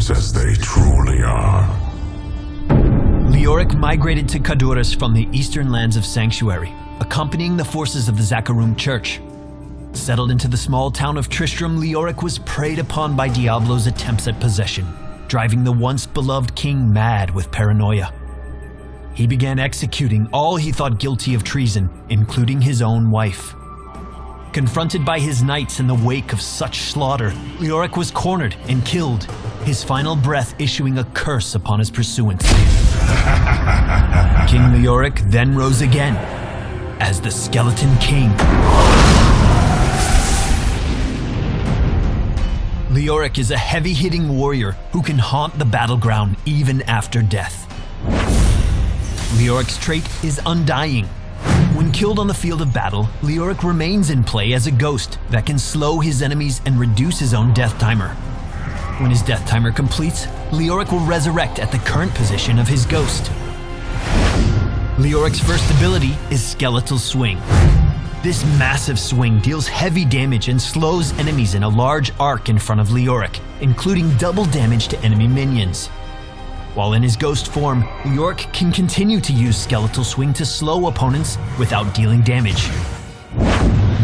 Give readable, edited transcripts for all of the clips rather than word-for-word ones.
things as they truly are. Leoric migrated to Cadurus from the eastern lands of Sanctuary, accompanying the forces of the Zakarum Church. Settled into the small town of Tristram, Leoric was preyed upon by Diablo's attempts at possession, driving the once beloved king mad with paranoia. He began executing all he thought guilty of treason, including his own wife. Confronted by his knights in the wake of such slaughter, Leoric was cornered and killed, his final breath issuing a curse upon his pursuance. King Leoric then rose again as the Skeleton King. Leoric is a heavy-hitting warrior who can haunt the battleground even after death. Leoric's trait is Undying. When killed on the field of battle, Leoric remains in play as a ghost that can slow his enemies and reduce his own death timer. When his death timer completes, Leoric will resurrect at the current position of his ghost. Leoric's first ability is Skeletal Swing. This massive swing deals heavy damage and slows enemies in a large arc in front of Leoric, including double damage to enemy minions. While in his ghost form, Leoric can continue to use Skeletal Swing to slow opponents without dealing damage.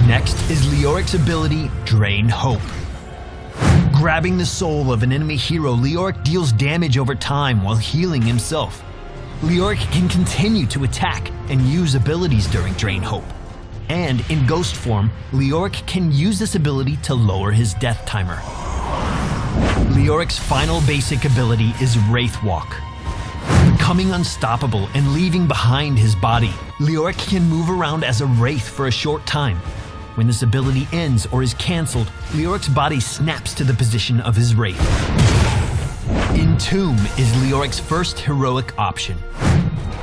Next is Leoric's ability, Drain Hope. Grabbing the soul of an enemy hero, Leoric deals damage over time while healing himself. Leoric can continue to attack and use abilities during Drain Hope. And in ghost form, Leoric can use this ability to lower his death timer. Leoric's final basic ability is Wraith Walk. Becoming unstoppable and leaving behind his body, Leoric can move around as a wraith for a short time. When this ability ends or is cancelled, Leoric's body snaps to the position of his wraith. Entomb is Leoric's first heroic option.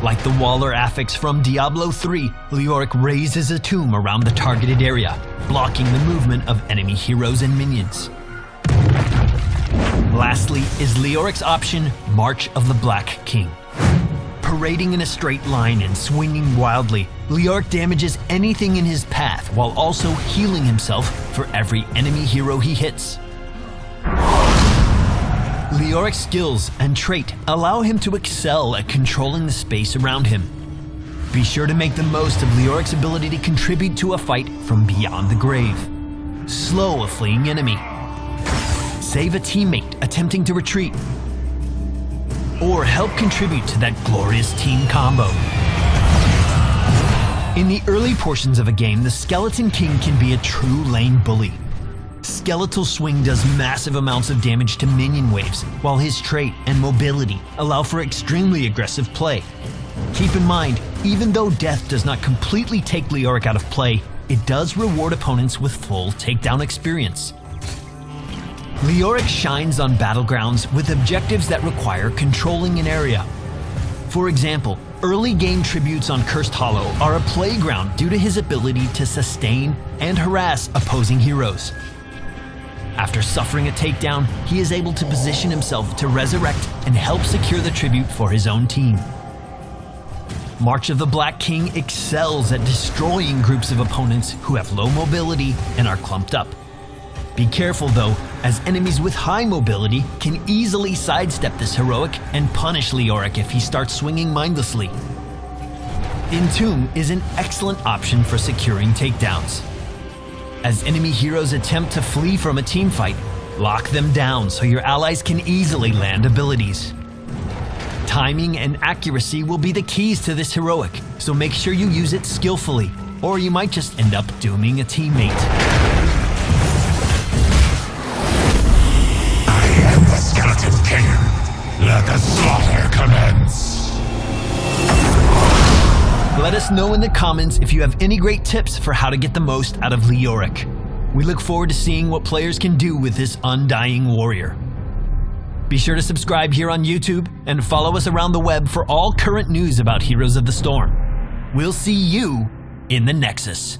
Like the Waller affix from Diablo 3, Leoric raises a tomb around the targeted area, blocking the movement of enemy heroes and minions. Lastly is Leoric's option, March of the Black King. Parading in a straight line and swinging wildly, Leoric damages anything in his path while also healing himself for every enemy hero he hits. Leoric's skills and trait allow him to excel at controlling the space around him. Be sure to make the most of Leoric's ability to contribute to a fight from beyond the grave. Slow a fleeing enemy. Save a teammate attempting to retreat. Or help contribute to that glorious team combo. In the early portions of a game, the Skeleton King can be a true lane bully. Skeletal Swing does massive amounts of damage to minion waves, while his trait and mobility allow for extremely aggressive play. Keep in mind, even though death does not completely take Leoric out of play, it does reward opponents with full takedown experience. Leoric shines on battlegrounds with objectives that require controlling an area. For example, early game tributes on Cursed Hollow are a playground due to his ability to sustain and harass opposing heroes. After suffering a takedown, he is able to position himself to resurrect and help secure the tribute for his own team. March of the Black King excels at destroying groups of opponents who have low mobility and are clumped up. Be careful though, as enemies with high mobility can easily sidestep this heroic and punish Leoric if he starts swinging mindlessly. Entomb is an excellent option for securing takedowns. As enemy heroes attempt to flee from a teamfight, lock them down so your allies can easily land abilities. Timing and accuracy will be the keys to this heroic, so make sure you use it skillfully, or you might just end up dooming a teammate. Skeleton King, let the slaughter commence. Let us know in the comments if you have any great tips for how to get the most out of Leoric. We look forward to seeing what players can do with this undying warrior. Be sure to subscribe here on YouTube and follow us around the web for all current news about Heroes of the Storm. We'll see you in the Nexus.